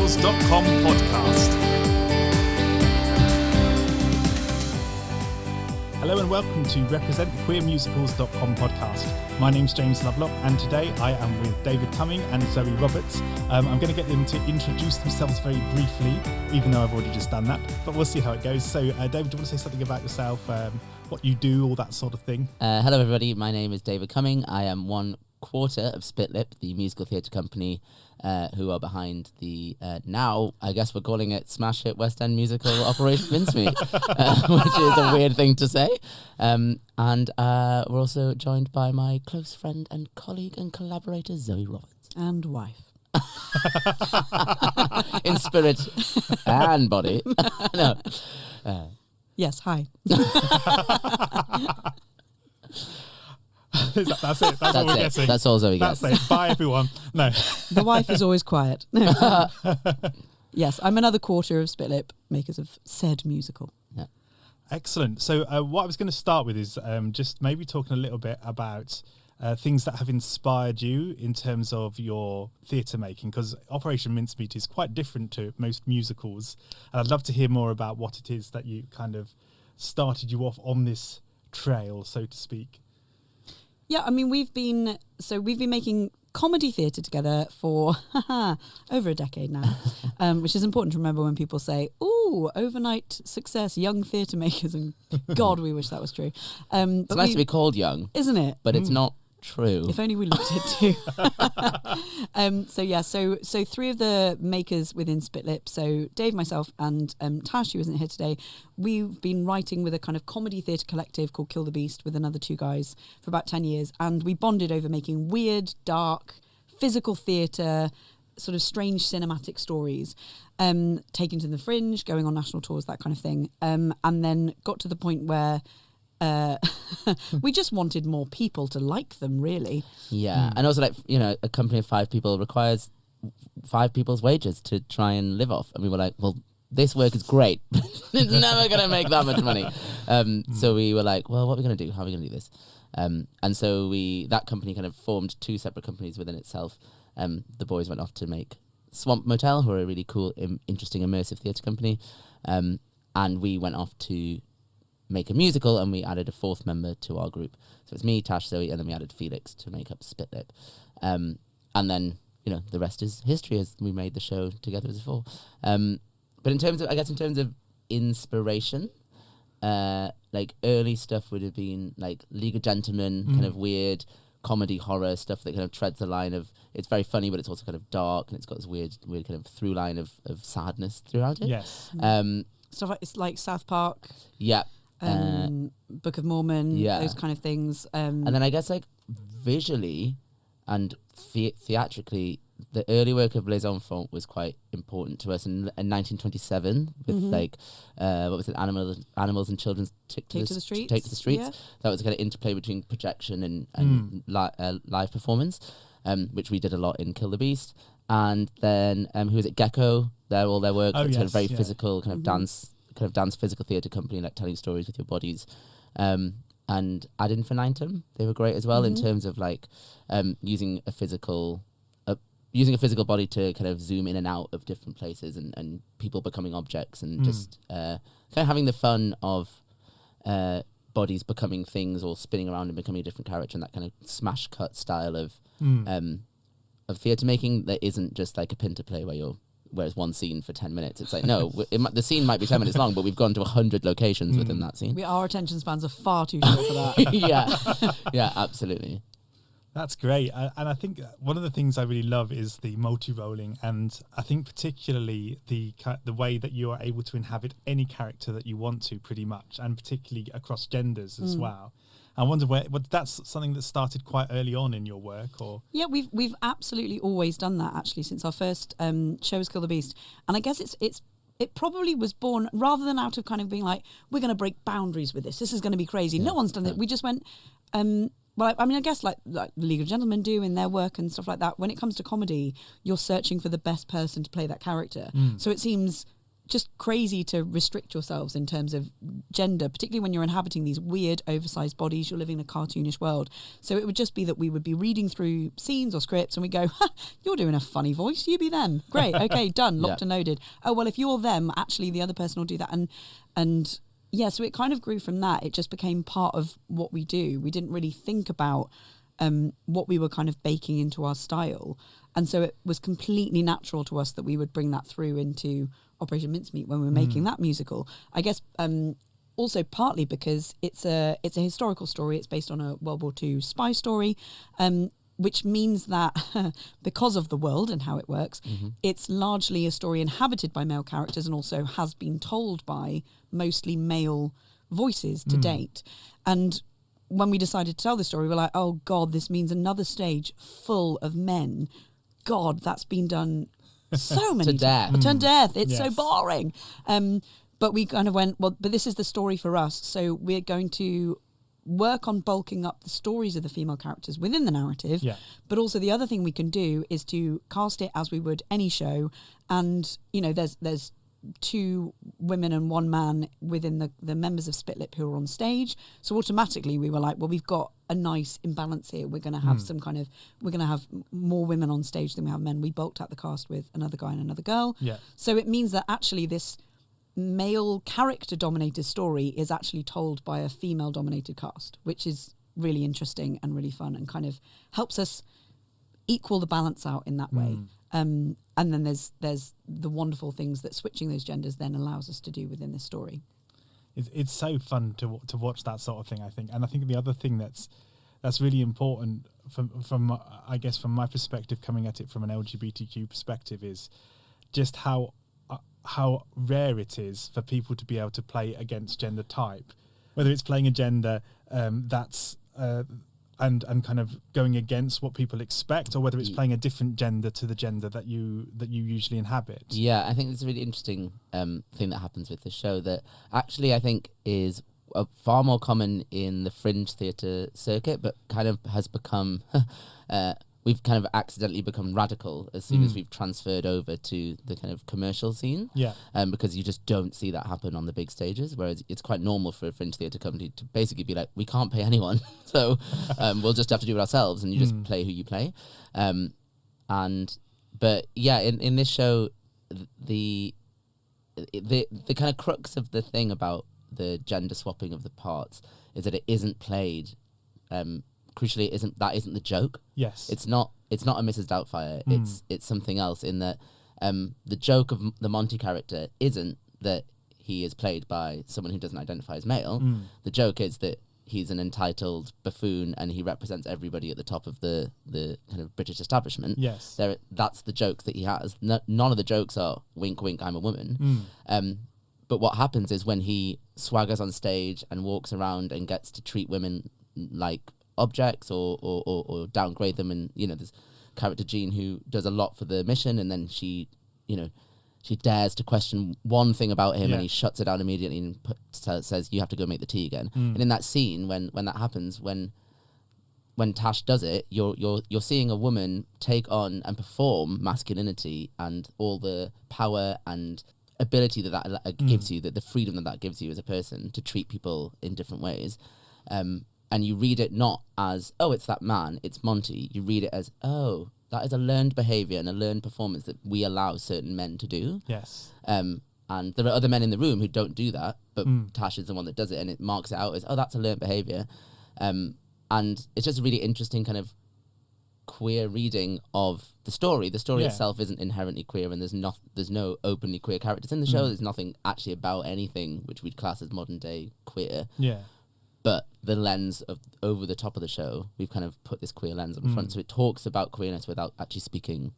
queermusicals.com podcast. Hello and welcome to Represent the queermusicals.com podcast. My name's James Lovelock and today I am with David Cumming and Zoe Roberts. I'm going to get them to introduce themselves very briefly, even though I've already just done that, but we'll see how it goes. So David, do you want to say something about yourself, what you do, all that sort of thing? Hello everybody, my name is David Cumming. I am one quarter of Spitlip, the musical theatre company who are behind the now I guess we're calling it smash hit West End musical Operation Mincemeat, which is a weird thing to say, and we're also joined by my close friend and colleague and collaborator Zoe Roberts and wife in spirit and body. No, yes, hi. That's it. That's all we're guessing. That's all Zoe gets. That's it. Bye, everyone. No. The wife is always quiet. Yes, I'm another quarter of Spitlip, makers of said musical. Yeah. Excellent. So what I was going to start with is just maybe talking a little bit about things that have inspired you in terms of your theatre making, because Operation Mincemeat is quite different to most musicals. And I'd love to hear more about what it is that you kind of started you off on this trail, so to speak. Yeah, I mean, we've been making comedy theatre together for over a decade now, which is important to remember when people say, "Ooh, overnight success, young theatre makers," and God, we wish that was true. It's nice to be called young, isn't it? But it's not true. If only we looked it too. So three of the makers within Spitlip, so Dave, myself, and Tash, who isn't here today, we've been writing with a kind of comedy theatre collective called Kill the Beast with another two guys for about 10 years, and we bonded over making weird, dark, physical theatre, sort of strange cinematic stories, taken to the fringe, going on national tours, that kind of thing, and then got to the point where we just wanted more people to like them, really. Yeah, and also, like, you know, a company of 5 people requires 5 people's wages to try and live off. And we were like, well, this work is great, but it's never going to make that much money. So we were like, well, what are we going to do? How are we going to do this? And so that company kind of formed 2 separate companies within itself. The boys went off to make Swamp Motel, who are a really cool, interesting, immersive theatre company. And we went off to make a musical, and we added a 4th member to our group. So it's me, Tash, Zoe, and then we added Felix to make up Spitlip. And then, you know, the rest is history, as we made the show together as 4. But in terms of inspiration, like early stuff would have been like League of Gentlemen, kind of weird comedy horror stuff that kind of treads the line of, it's very funny, but it's also kind of dark, and it's got this weird kind of through line of sadness throughout it. Yes. Stuff like, it's like South Park. Yeah. Book of Mormon, those kind of things. And then I guess, like, visually and theatrically, the early work of Les Enfants was quite important to us in 1927 with like what was it, animals and children's take to the streets. Yeah. That was a kind of interplay between projection and live performance, which we did a lot in Kill the Beast. And then who is it, Gecko, all their work, it's kind of very physical, kind of dance physical theatre company, like telling stories with your bodies. And Ad Infinitum, they were great as well, in terms of like using a physical body to kind of zoom in and out of different places, and people becoming objects, and just kind of having the fun of bodies becoming things or spinning around and becoming a different character, and that kind of smash cut style of theatre making that isn't just like a pin to play where it's one scene for 10 minutes. It's like, no, the scene might be 10 minutes long, but we've gone to 100 locations within that scene. Our attention spans are far too short for that. Yeah, absolutely. That's great. And I think one of the things I really love is the multi-rolling, and I think particularly the way that you are able to inhabit any character that you want to, pretty much, and particularly across genders as well. I wonder that's something that started quite early on in your work, or? Yeah, we've absolutely always done that, actually, since our first show was Kill the Beast. And I guess it probably was born rather than out of kind of being like, we're going to break boundaries with this. This is going to be crazy. No one's done it. We just went, well, I mean, I guess like the League of Gentlemen do in their work and stuff like that. When it comes to comedy, you're searching for the best person to play that character. So it seems just crazy to restrict yourselves in terms of gender, particularly when you're inhabiting these weird oversized bodies, you're living in a cartoonish world. So it would just be that we would be reading through scenes or scripts and we go, you're doing a funny voice, you be them. Great, okay, done, locked and loaded. Oh, well, if you're them, actually the other person will do that. And yeah, so it kind of grew from that. It just became part of what we do. We didn't really think about what we were kind of baking into our style. And so it was completely natural to us that we would bring that through into Operation Mincemeat when we were making that musical. I guess also partly because it's a historical story. It's based on a World War II spy story, which means that because of the world and how it works, it's largely a story inhabited by male characters and also has been told by mostly male voices to date. And when we decided to tell the story, we're like, oh God, this means another stage full of men. God, that's been done so many times. To death. It's so boring. But we kind of went, well, but this is the story for us. So we're going to work on bulking up the stories of the female characters within the narrative. Yeah. But also the other thing we can do is to cast it as we would any show. And, you know, there's 2 women and 1 man within the members of Spitlip who are on stage. So automatically we were like, well, we've got a nice imbalance here. We're going to have we're going to have more women on stage than we have men. We bulked out the cast with another guy and another girl. Yeah. So it means that actually this male character dominated story is actually told by a female dominated cast, which is really interesting and really fun and kind of helps us equal the balance out in that way. And then there's the wonderful things that switching those genders then allows us to do within this story. It's so fun to watch that sort of thing, I think. And I think the other thing that's really important from I guess from my perspective, coming at it from an LGBTQ perspective, is just how rare it is for people to be able to play against gender type, whether it's playing a gender that's and kind of going against what people expect, or whether it's playing a different gender to the gender that you usually inhabit. Yeah, I think it's a really interesting thing that happens with the show that actually I think is far more common in the fringe theatre circuit, but kind of has become we've kind of accidentally become radical as soon as we've transferred over to the kind of commercial scene. Yeah. Because you just don't see that happen on the big stages, whereas it's quite normal for a fringe theatre company to basically be like, we can't pay anyone, so we'll just have to do it ourselves, and you just play who you play. But yeah, in this show, the kind of crux of the thing about the gender swapping of the parts is that it isn't played crucially, isn't the joke. Yes, it's not a Mrs. Doubtfire. It's something else, in that the joke of the Monty character isn't that he is played by someone who doesn't identify as male. The joke is that he's an entitled buffoon and he represents everybody at the top of the kind of British establishment. Yes, that's the jokes that he has. None of the jokes are wink wink, I'm a woman. But what happens is when he swaggers on stage and walks around and gets to treat women like objects or downgrade them, and there's character Jean who does a lot for the mission, and then she dares to question one thing about him and he shuts it down immediately and says, you have to go make the tea again. And in that scene, when that happens, when Tash does it, you're seeing a woman take on and perform masculinity and all the power and ability that gives you, that the freedom that gives you as a person to treat people in different ways. And you read it not as, oh, it's that man, it's Monty. You read it as, oh, that is a learned behaviour and a learned performance that we allow certain men to do. Yes. And there are other men in the room who don't do that, but Tash is the one that does it, and it marks it out as, oh, that's a learned behaviour. And it's just a really interesting kind of queer reading of the story. The story itself isn't inherently queer, and there's no openly queer characters in the show. There's nothing actually about anything which we'd class as modern day queer. Yeah. But the lens of over the top of the show, we've kind of put this queer lens on front, so it talks about queerness without actually speaking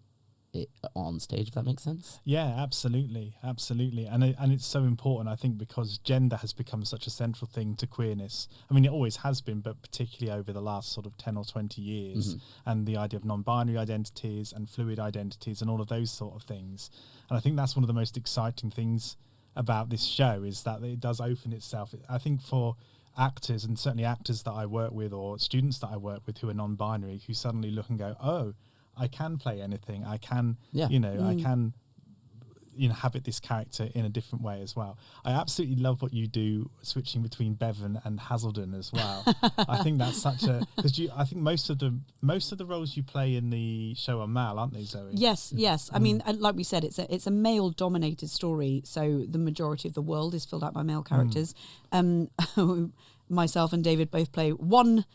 it on stage, if that makes sense. Yeah, absolutely. And it's so important, I think, because gender has become such a central thing to queerness. I mean, it always has been, but particularly over the last sort of 10 or 20 years, and the idea of non-binary identities and fluid identities and all of those sort of things. And I think that's one of the most exciting things about this show, is that it does open itself. I think for actors, and certainly actors that I work with or students that I work with who are non-binary, who suddenly look and go, oh, I can play anything. I can, I can inhabit this character in a different way as well. I absolutely love what you do, switching between Bevan and Hazelden as well. I think that's such a, because I think most of the roles you play in the show are male, aren't they, Zoe? Yes. I mean, like we said, it's a male dominated story, so the majority of the world is filled out by male characters. Myself and David both play one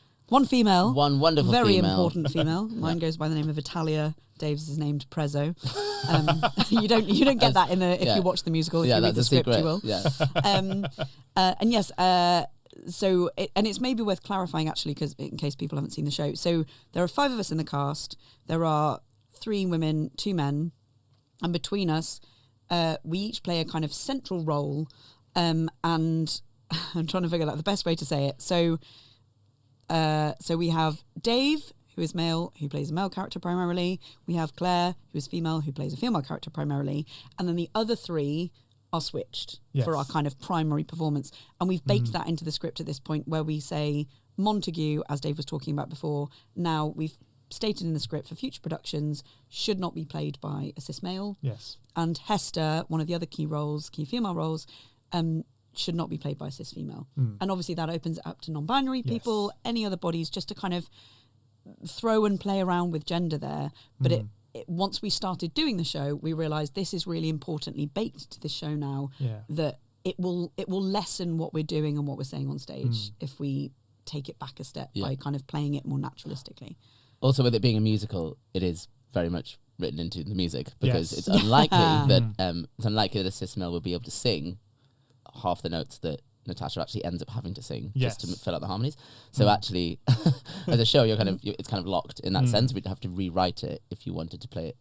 female, one wonderful, very female. important female. Mine goes by the name of Italia. Dave's is named Prezzo. You don't get that if you watch the musical. If you read the script, secret. you will. Yeah. And yes, so it's maybe worth clarifying actually, because in case people haven't seen the show. So there are 5 of us in the cast. There are 3 women, 2 men, and between us, we each play a kind of central role. And I'm trying to figure out the best way to say it. So we have Dave, who is male, who plays a male character primarily. We have Claire, who is female, who plays a female character primarily. And then the other 3 are switched for our kind of primary performance. And we've baked that into the script at this point, where we say Montague, as Dave was talking about before, now we've stated in the script for future productions, should not be played by a cis male. Yes. And Hester, one of the other key female roles, should not be played by a cis female. And obviously that opens it up to non-binary people, any other bodies, just to kind of throw and play around with gender there. But it once we started doing the show, we realised this is really importantly baked to the show now, that it will lessen what we're doing and what we're saying on stage if we take it back a step by kind of playing it more naturalistically. Also, with it being a musical, it is very much written into the music, because it's unlikely that a cis male will be able to sing half the notes that Natasha actually ends up having to sing just to fill out the harmonies. So actually, as a show, it's kind of locked in that sense. We'd have to rewrite it if you wanted to play it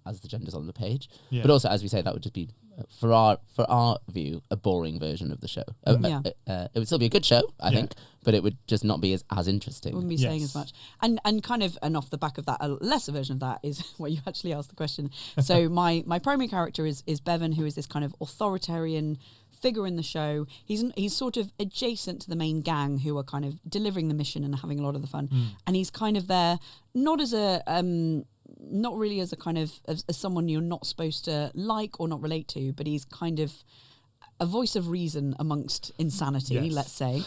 as the genders on the page. But also, as we say, that would just be for our view a boring version of the show. It would still be a good show, I think, but it would just not be as interesting. Wouldn't be saying as much. And off the back of that, a lesser version of that is where you actually asked the question. So my primary character is Bevan, who is this kind of authoritarian figure in the show. He's sort of adjacent to the main gang, who are kind of delivering the mission and having a lot of the fun. And he's kind of there, not really as a kind of as someone you're not supposed to like or not relate to, but he's kind of a voice of reason amongst insanity, let's say.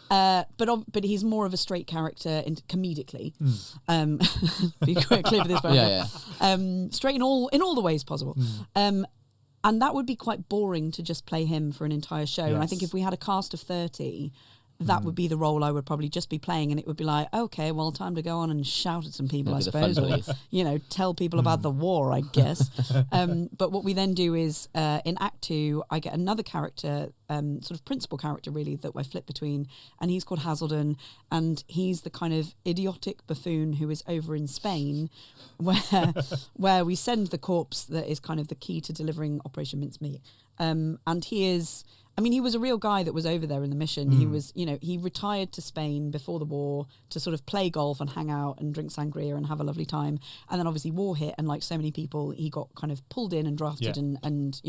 But he's more of a straight character comedically. Be quite clear with this, straight in all the ways possible. And that would be quite boring to just play him for an entire show. And I think if we had a cast of 30, that would be the role I would probably just be playing, and it would be like, okay, well, time to go on and shout at some people, I suppose, or tell people about the war, I guess. But what we then do is in Act 2, I get another character, sort of principal character really, that I flip between, and he's called Hazelden, and he's the kind of idiotic buffoon who is over in Spain, where we send the corpse that is kind of the key to delivering Operation Mincemeat, and he is. I mean, he was a real guy that was over there in the mission. He was, he retired to Spain before the war to sort of play golf and hang out and drink sangria and have a lovely time. And then obviously war hit, and like so many people, he got kind of pulled in and drafted and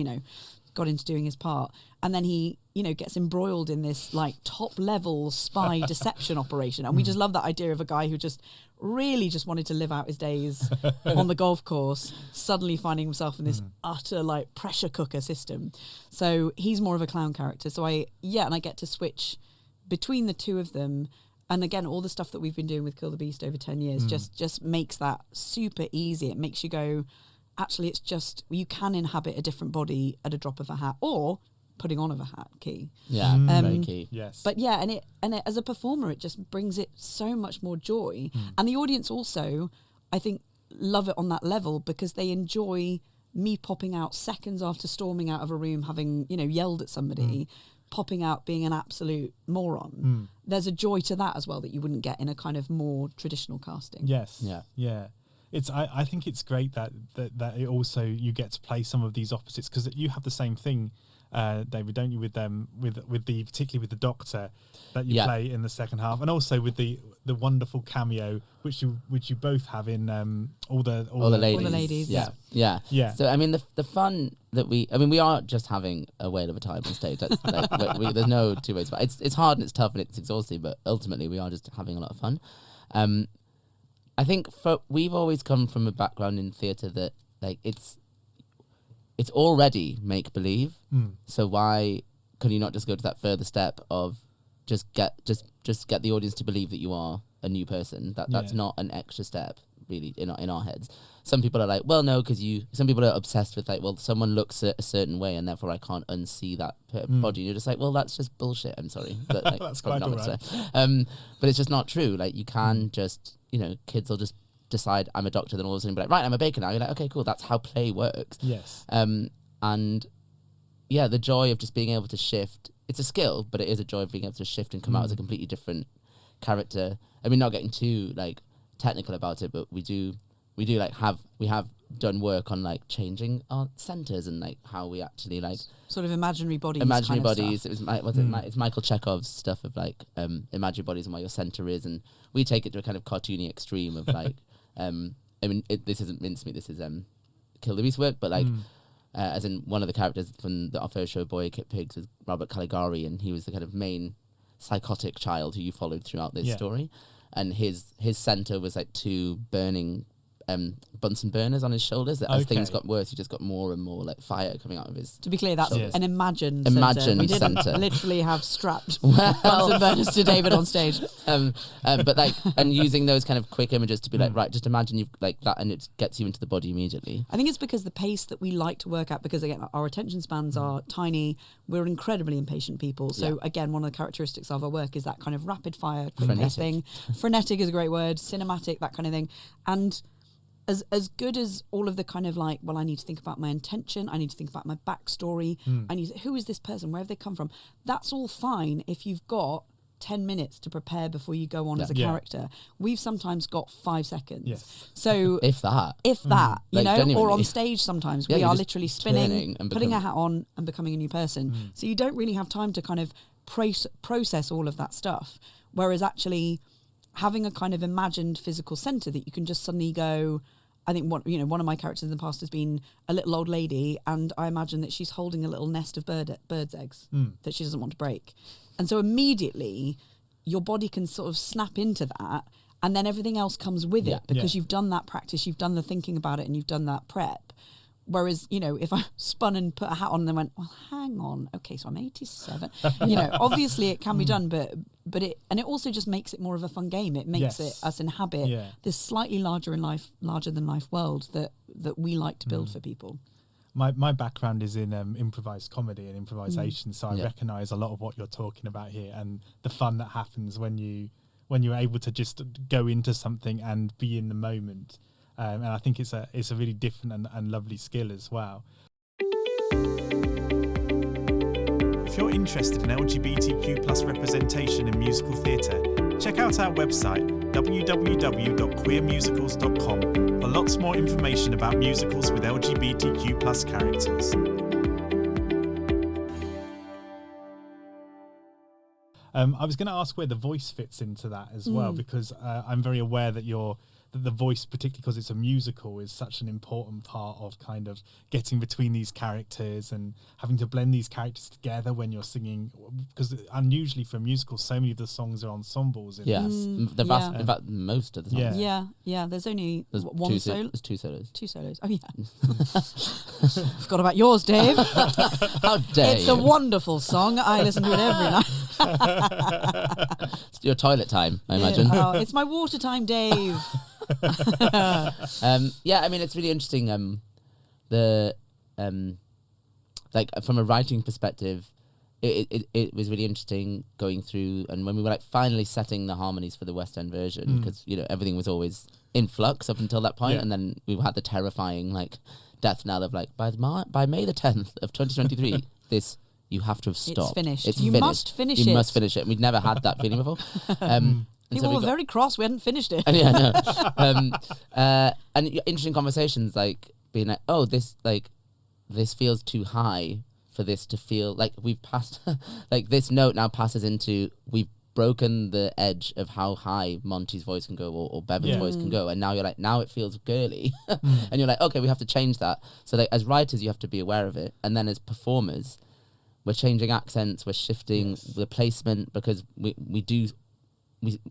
got into doing his part. And then he, gets embroiled in this like top level spy deception operation. And we just love that idea of a guy who just really just wanted to live out his days on the golf course, suddenly finding himself in this utter like pressure cooker system. So he's more of a clown character. So I get to switch between the two of them. And again, all the stuff that we've been doing with Kill the Beast over 10 years just makes that super easy. It makes you go, actually, it's just, you can inhabit a different body at a drop of a hat, or putting on of a hat, key. Yeah, very key. Yes. But yeah, and it as a performer, it just brings it so much more joy. And the audience also, I think, love it on that level, because they enjoy me popping out seconds after storming out of a room, having, yelled at somebody, popping out being an absolute moron. There's a joy to that as well that you wouldn't get in a kind of more traditional casting. Yes. Yeah. I think it's great that it also, you get to play some of these opposites, because you have the same thing, David, don't you, with them, particularly with the Doctor that you play in the second half, and also with the wonderful cameo which you both have in all the ladies. Yeah. So I mean, the fun that we are just having a whale of a time on stage. That's there's no two ways about it. It's hard and it's tough and it's exhausting, but ultimately we are just having a lot of fun. I think we've always come from a background in theatre that like it's already make believe. Mm. So why can you not just go to that further step of just get the audience to believe that you are a new person? That's not an extra step really in our heads. Some people are like, well, no, because some people are obsessed with like, well, someone looks a certain way and therefore I can't unsee that body. And you're just like, well, that's just bullshit. I'm sorry. But, like, that's quite all right. But it's just not true. Like you can just, kids will just decide I'm a doctor, then all of a sudden be like, right, I'm a baker now. You're like, okay, cool. That's how play works. Yes. And yeah, the joy of just being able to shift, it's a skill, but it is a joy of being able to shift and come out as a completely different character. I mean, not getting too like technical about it, but we have done work on like changing our centers and like how we actually like sort of imaginary bodies. It's Michael Chekhov's stuff of like imaginary bodies and where your center is, and we take it to a kind of cartoony extreme of like I mean this isn't Mincemeat, this is Kill the Beast work, but like as in one of the characters from our first show, Boy Kit Pigs, was Robert Caligari, and he was the kind of main psychotic child who you followed throughout this story, and his center was like two burning Bunsen burners on his shoulders that as things got worse, he just got more and more like fire coming out of his. To be clear, that's an imagined center. We didn't literally have strapped Bunsen burners to David on stage. But like, and using those kind of quick images to be like, right, just imagine you've like that, and it gets you into the body immediately. I think it's because the pace that we like to work at, because again, our attention spans are tiny. We're incredibly impatient people. So again, one of the characteristics of our work is that kind of rapid fire, quick pace thing. Frenetic is a great word. Cinematic, that kind of thing. And as good as all of the kind of like, well, I need to think about my intention, I need to think about my backstory, who is this person, where have they come from? That's all fine if you've got 10 minutes to prepare before you go on as a character. We've sometimes got 5 seconds. Yes. So if that, like or on stage sometimes we are literally spinning, and putting a hat on and becoming a new person. So you don't really have time to kind of process all of that stuff. Whereas actually having a kind of imagined physical center that you can just suddenly go, I think one of my characters in the past has been a little old lady, and I imagine that she's holding a little nest of bird's eggs that she doesn't want to break. And so immediately your body can sort of snap into that, and then everything else comes with it because you've done that practice, you've done the thinking about it, and you've done that prep. Whereas, if I spun and put a hat on and then went, well, hang on, okay, so I'm 87. Obviously it can be done, but it also just makes it more of a fun game. It makes us inhabit this slightly larger than life world that we like to build for people. My background is in improvised comedy and improvisation, so I recognise a lot of what you're talking about here and the fun that happens when you're able to just go into something and be in the moment. And I think it's a really different and lovely skill as well. If you're interested in LGBTQ plus representation in musical theatre, check out our website www.queermusicals.com for lots more information about musicals with LGBTQ plus characters. I was going to ask where the voice fits into that as well, because I'm very aware that the voice, particularly because it's a musical, is such an important part of kind of getting between these characters and having to blend these characters together when you're singing. Because unusually for a musical, so many of the songs are ensembles. In fact, most of the songs. Yeah. There's only one solo. There's two solos. Two solos. Oh yeah. Forgot about yours, Dave. How dare It's you? a wonderful song. I listen to it every night. It's your toilet time, I imagine. It's my water time, Dave. I mean, it's really interesting. Like from a writing perspective, it was really interesting going through, and when we were like finally setting the harmonies for the West End version, because everything was always in flux up until that point, and then we had the terrifying like death knell of like by May the 10th of 2023, this. You have to have stopped. It's finished. You must finish it. You must finish it. We'd never had that feeling before. People were very cross. We hadn't finished it. And interesting conversations, like being like, "Oh, this feels too high for this to feel like we've passed." Like this note now passes into we've broken the edge of how high Monty's voice can go or Bevan's voice can go, and now you're like, now it feels girly, and you're like, okay, we have to change that. So like as writers, you have to be aware of it, and then as performers, we're changing accents, we're shifting the placement because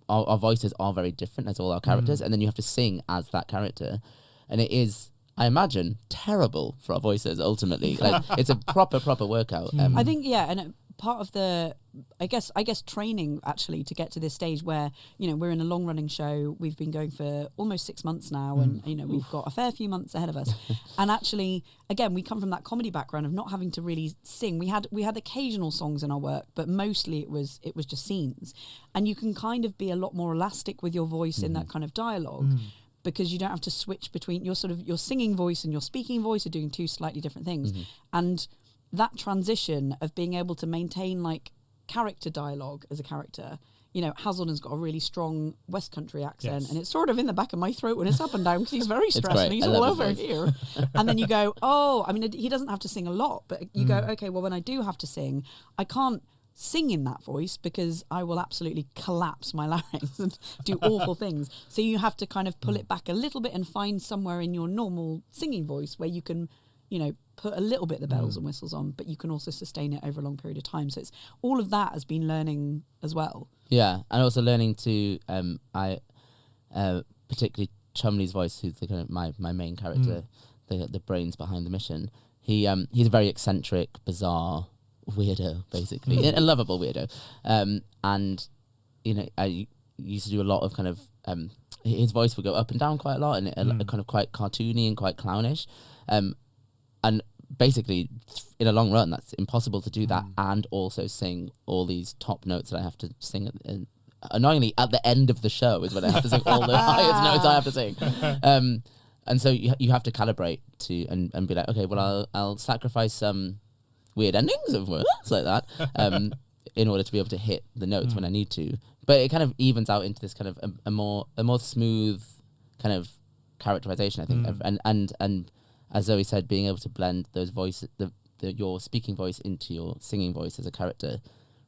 our voices are very different as all our characters, and then you have to sing as that character, and it is I imagine, terrible for our voices ultimately. Like, it's a proper workout. I think, and part of the, I guess training actually to get to this stage where, we're in a long running show. We've been going for almost 6 months now, and we've got a fair few months ahead of us. And actually, again, we come from that comedy background of not having to really sing. We had occasional songs in our work, but mostly it was just scenes. And you can kind of be a lot more elastic with your voice in that kind of dialogue. Because you don't have to switch between your singing voice and your speaking voice are doing two slightly different things. And that transition of being able to maintain like character dialogue as a character, Hazelden's got a really strong West Country accent, and it's sort of in the back of my throat when it's up and down because he's very stressed and he's all over here. And then you go, he doesn't have to sing a lot, but you go, okay, well, when I do have to sing, I can't sing in that voice because I will absolutely collapse my larynx and do awful things. So you have to kind of pull it back a little bit and find somewhere in your normal singing voice where you can, put a little bit of the bells and whistles on, but you can also sustain it over a long period of time. So it's all of that has been learning as well. Yeah, and also learning to, particularly Chumley's voice, who's the kind of my main character, the brains behind the mission. He's a very eccentric, bizarre weirdo, basically, a lovable weirdo. And I used to do a lot of kind of his voice would go up and down quite a lot, and kind of quite cartoony and quite clownish. And basically, in a long run, that's impossible to do that and also sing all these top notes that I have to sing. Annoyingly, at the end of the show is when I have to sing all the highest notes I have to sing. And so you have to calibrate to and be like, okay, well, I'll sacrifice some weird endings of words like that in order to be able to hit the notes when I need to. But it kind of evens out into this kind of a more smooth kind of characterization, I think. And as Zoe said, being able to blend those voices, your speaking voice into your singing voice as a character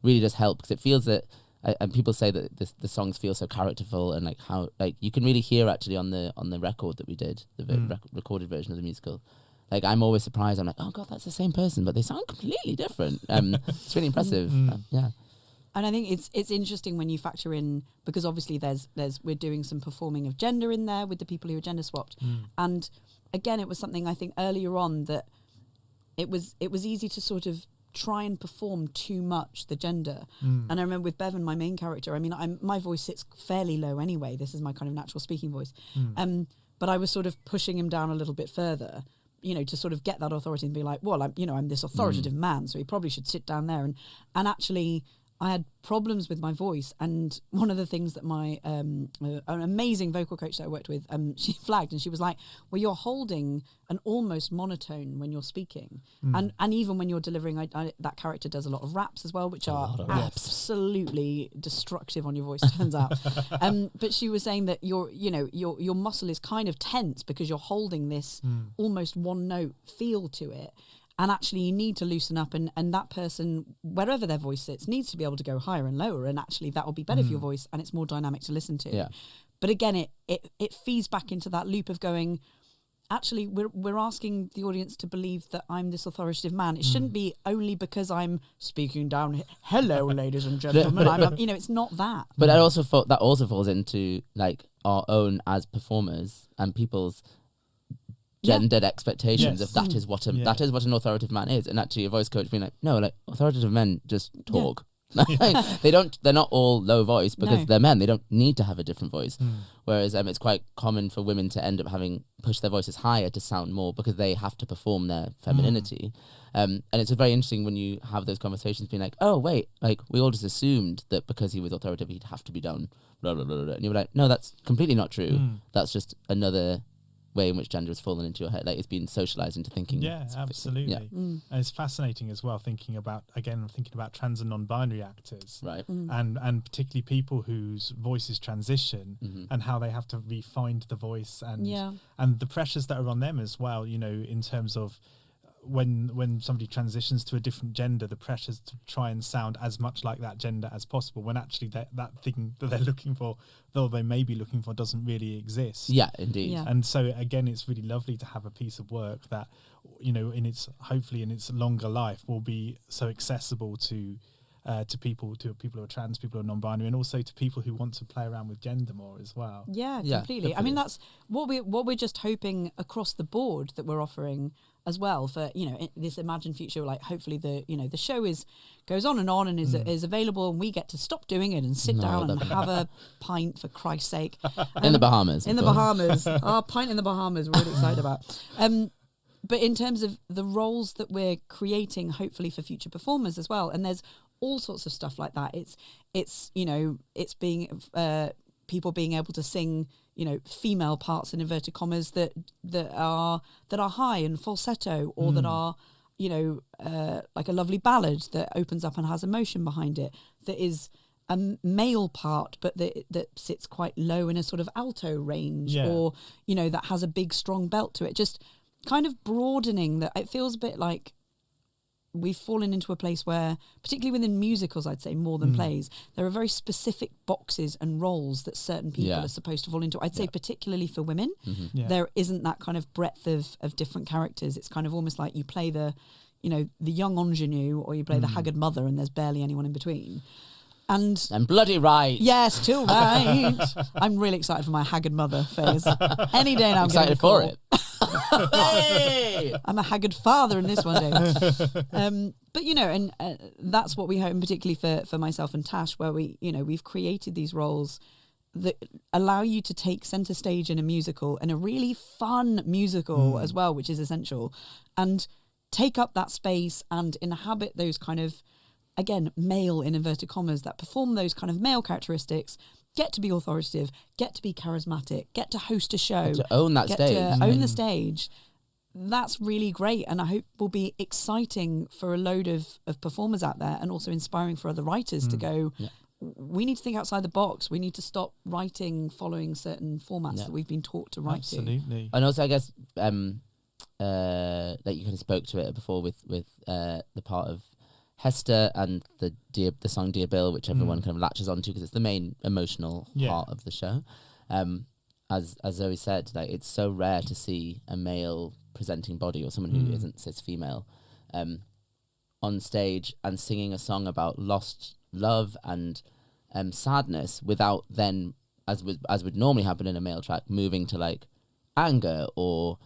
really does help, because it feels that, and people say that the songs feel so characterful, and like how like you can really hear actually on the record that we did, the recorded version of the musical. Like, I'm always surprised. I'm like, oh God, that's the same person, but they sound completely different. It's really impressive. Yeah. And I think it's interesting when you factor in, because obviously we're doing some performing of gender in there with the people who are gender swapped. And again, it was something I think earlier on that it was easy to sort of try and perform too much the gender. And I remember with Bevan, my main character, I mean, my voice sits fairly low anyway. This is my kind of natural speaking voice. But I was sort of pushing him down a little bit further, to sort of get that authority and be like, well, I'm this authoritative man, so he probably should sit down there. And actually, I had problems with my voice, and one of the things that my an amazing vocal coach that I worked with, she flagged, and she was like, well, you're holding an almost monotone when you're speaking, and even when you're delivering, that character does a lot of raps as well, which are absolutely destructive on your voice, turns out. But she was saying that your muscle is kind of tense because you're holding this almost one note feel to it. And actually, you need to loosen up, and that person, wherever their voice sits, needs to be able to go higher and lower. And actually, that will be better for your voice, and it's more dynamic to listen to. Yeah. But again, it feeds back into that loop of going, actually, we're asking the audience to believe that I'm this authoritative man. It shouldn't be only because I'm speaking down. Hello, ladies and gentlemen. It's not that. But that also falls into like our own as performers and people's gendered expectations of that is what an authoritative man is. And actually a voice coach being like, no, like authoritative men just talk. They're not all low voice because they're men. They don't need to have a different voice. Whereas it's quite common for women to end up having push their voices higher to sound more because they have to perform their femininity. And it's very interesting when you have those conversations being like, oh wait, like we all just assumed that because he was authoritative he'd have to be done, blah blah blah blah. And you're like, no, that's completely not true. That's just another way in which gender has fallen into your head, like it's been socialized into thinking. Yeah, absolutely. And it's fascinating as well thinking about trans and non-binary actors, right? And particularly people whose voices transition and how they have to re-find the voice and the pressures that are on them as well, in terms of when somebody transitions to a different gender, the pressures to try and sound as much like that gender as possible, when actually that thing that they're looking for, though they may be looking for, doesn't really exist. Yeah, indeed. Yeah. And so again, it's really lovely to have a piece of work that, hopefully in its longer life will be so accessible to to people who are trans, people who are non-binary, and also to people who want to play around with gender more as well. Yeah, Yeah, completely. I mean, that's what we're just hoping across the board that we're offering as well for, you know, this imagined future. Like, hopefully the show goes on and is available, and we get to stop doing it and sit down and have a pint, for Christ's sake. In the Bahamas. In the Bahamas. Our pint in the Bahamas we're really excited about. But in terms of the roles that we're creating, hopefully for future performers as well, and there's all sorts of stuff like that. It's you know, it's being people being able to sing, you know, female parts in inverted commas that are high and falsetto, or that are, you know, like a lovely ballad that opens up and has emotion behind it, that is a male part but that sits quite low in a sort of alto range, or, you know, that has a big strong belt to it. Just kind of broadening that. It feels a bit like we've fallen into a place where, particularly within musicals, I'd say more than plays, there are very specific boxes and roles that certain people are supposed to fall into. I'd say particularly for women, there isn't that kind of breadth of different characters. It's kind of almost like you play the young ingenue, or you play the haggard mother, and there's barely anyone in between. And bloody right. Yes, too right. I'm really excited for my haggard mother phase. Any day now, I'm excited for it. Hey! I'm a haggard father in this one day. But, you know, and that's what we hope, and particularly for myself and Tash, where we've created these roles that allow you to take center stage in a musical, and a really fun musical as well, which is essential, and take up that space and inhabit those kind of, again, male in inverted commas, that perform those kind of male characteristics, get to be authoritative, get to be charismatic, get to host a show, get to own that stage, own the stage. That's really great, and I hope will be exciting for a load of performers out there, and also inspiring for other writers to go, we need to think outside the box. We need to stop writing following certain formats that we've been taught to write to. And also, I guess, that you kind of spoke to it before with the part of Hester and the song Dear Bill, which everyone kind of latches onto because it's the main emotional part of the show. As Zoe said, like, it's so rare to see a male presenting body, or someone who isn't cis female, on stage and singing a song about lost love and sadness, without then, as would normally happen in a male track, moving to like anger or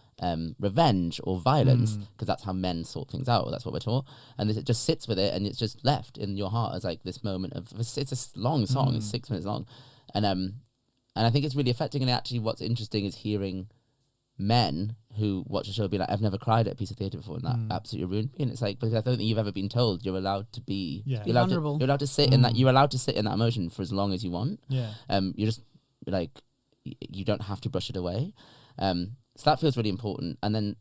revenge or violence, because that's how men sort things out, or that's what we're taught, and it just sits with it, and it's just left in your heart as like this moment of, it's a long song, it's 6 minutes long, and I think it's really affecting. And actually what's interesting is hearing men who watch a show be like, I've never cried at a piece of theatre before, and that absolutely ruined me. And it's like, because I don't think you've ever been told you're allowed to be vulnerable. You're allowed to sit in that. You're allowed to sit in that emotion for as long as you want. You're just like, you don't have to brush it away. So that feels really important. And then,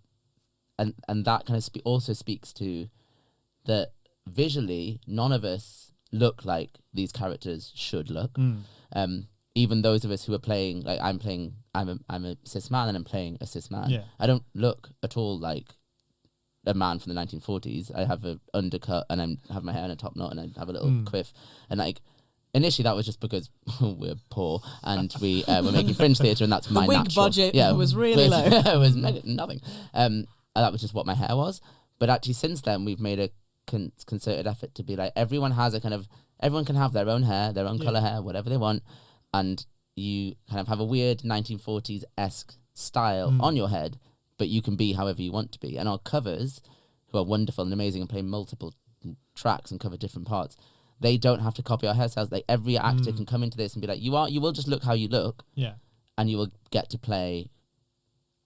and that kind of also speaks to that visually, none of us look like these characters should look. Even those of us who are playing, like I'm a cis man, and I'm playing a cis man. I don't look at all like a man from the 1940s. I have an undercut, and I have my hair in a top knot, and I have a little quiff, and like, initially that was just because we're poor and we were making fringe theatre, and that's my wig natural budget was really low. It was nothing. And that was just what my hair was. But actually since then we've made a concerted effort to be like, everyone can have their own hair, their own colour hair, whatever they want, and you kind of have a weird 1940s-esque style on your head, but you can be however you want to be. And our covers, who are wonderful and amazing and play multiple tracks and cover different parts, they don't have to copy our hairstyles. Like, every actor can come into this and be like, you will just look how you look, and you will get to play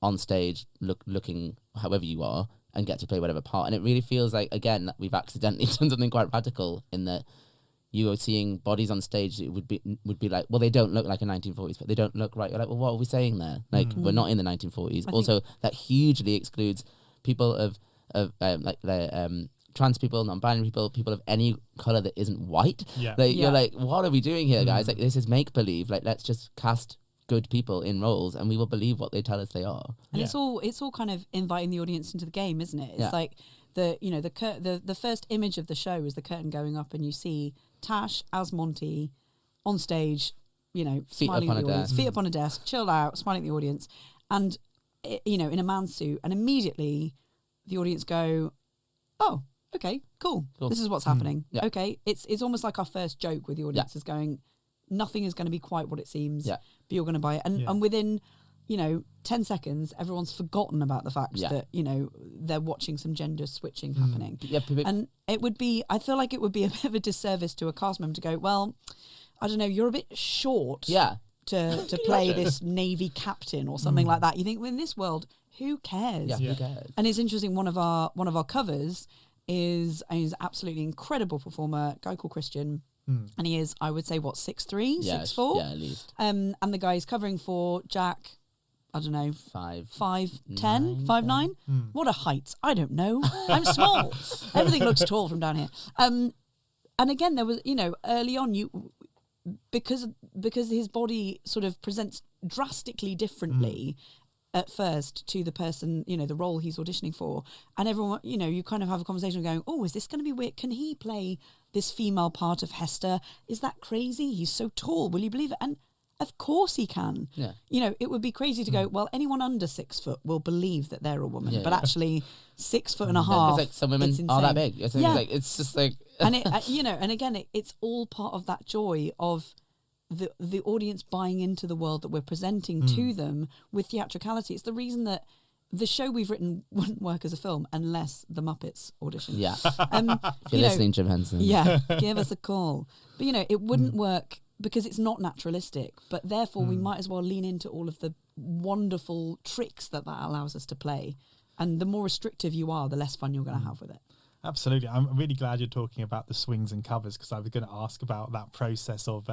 on stage looking however you are, and get to play whatever part. And it really feels like, again, that we've accidentally done something quite radical, in that you are seeing bodies on stage that would be like, well, they don't look like a 1940s, but they don't look right. You're like, well, what are we saying there? Like, we're not in the 1940s. Also, that hugely excludes people of trans people, non-binary people of any colour that isn't white. You're like, what are we doing here, guys? Like, this is make-believe. Like, let's just cast good people in roles, and we will believe what they tell us they are. And it's all kind of inviting the audience into the game, isn't it? It's like the first image of the show is the curtain going up, and you see Tash as Monty on stage, smiling at the audience, feet up on a desk, chilled out, smiling at the audience, and in a man's suit, and immediately the audience go, oh, okay, cool. This is what's happening. Yeah. Okay, it's almost like our first joke with the audience is going, nothing is going to be quite what it seems, but you're going to buy it. And within, 10 seconds, everyone's forgotten about the fact that, they're watching some gender switching happening. Yeah, and I feel like it would be a bit of a disservice to a cast member to go, well, I don't know, you're a bit short to play this Navy captain or something like that. You think, well, in this world, who cares? Yeah, who cares? And it's interesting, one of our covers is an absolutely incredible performer, a guy called Christian. And he is, I would say, 6'3", 6'4"? Yeah, at least. And the guy is covering for Jack, I don't know, 5'10", 5'9". What are heights? I don't know. I'm small. Everything looks tall from down here. And again, there was, early on, because his body sort of presents drastically differently at first to the person, the role he's auditioning for. And everyone, you kind of have a conversation going, oh, is this going to be weird? Can he play this female part of Hester? Is that crazy? He's so tall. Will you believe it? And of course he can. Yeah. It would be crazy to go, well, anyone under 6 foot will believe that they're a woman, but actually 6 foot and a half. It's like some women are that big. It's just like, and and again, it's all part of that joy of the audience buying into the world that we're presenting to them with theatricality. It's the reason that the show we've written wouldn't work as a film unless the Muppets audition. Yeah. If you're listening, Jim Henson. Yeah, give us a call. But it wouldn't work because it's not naturalistic, but therefore we might as well lean into all of the wonderful tricks that allows us to play. And the more restrictive you are, the less fun you're going to have with it. Absolutely. I'm really glad you're talking about the swings and covers, because I was going to ask about that process of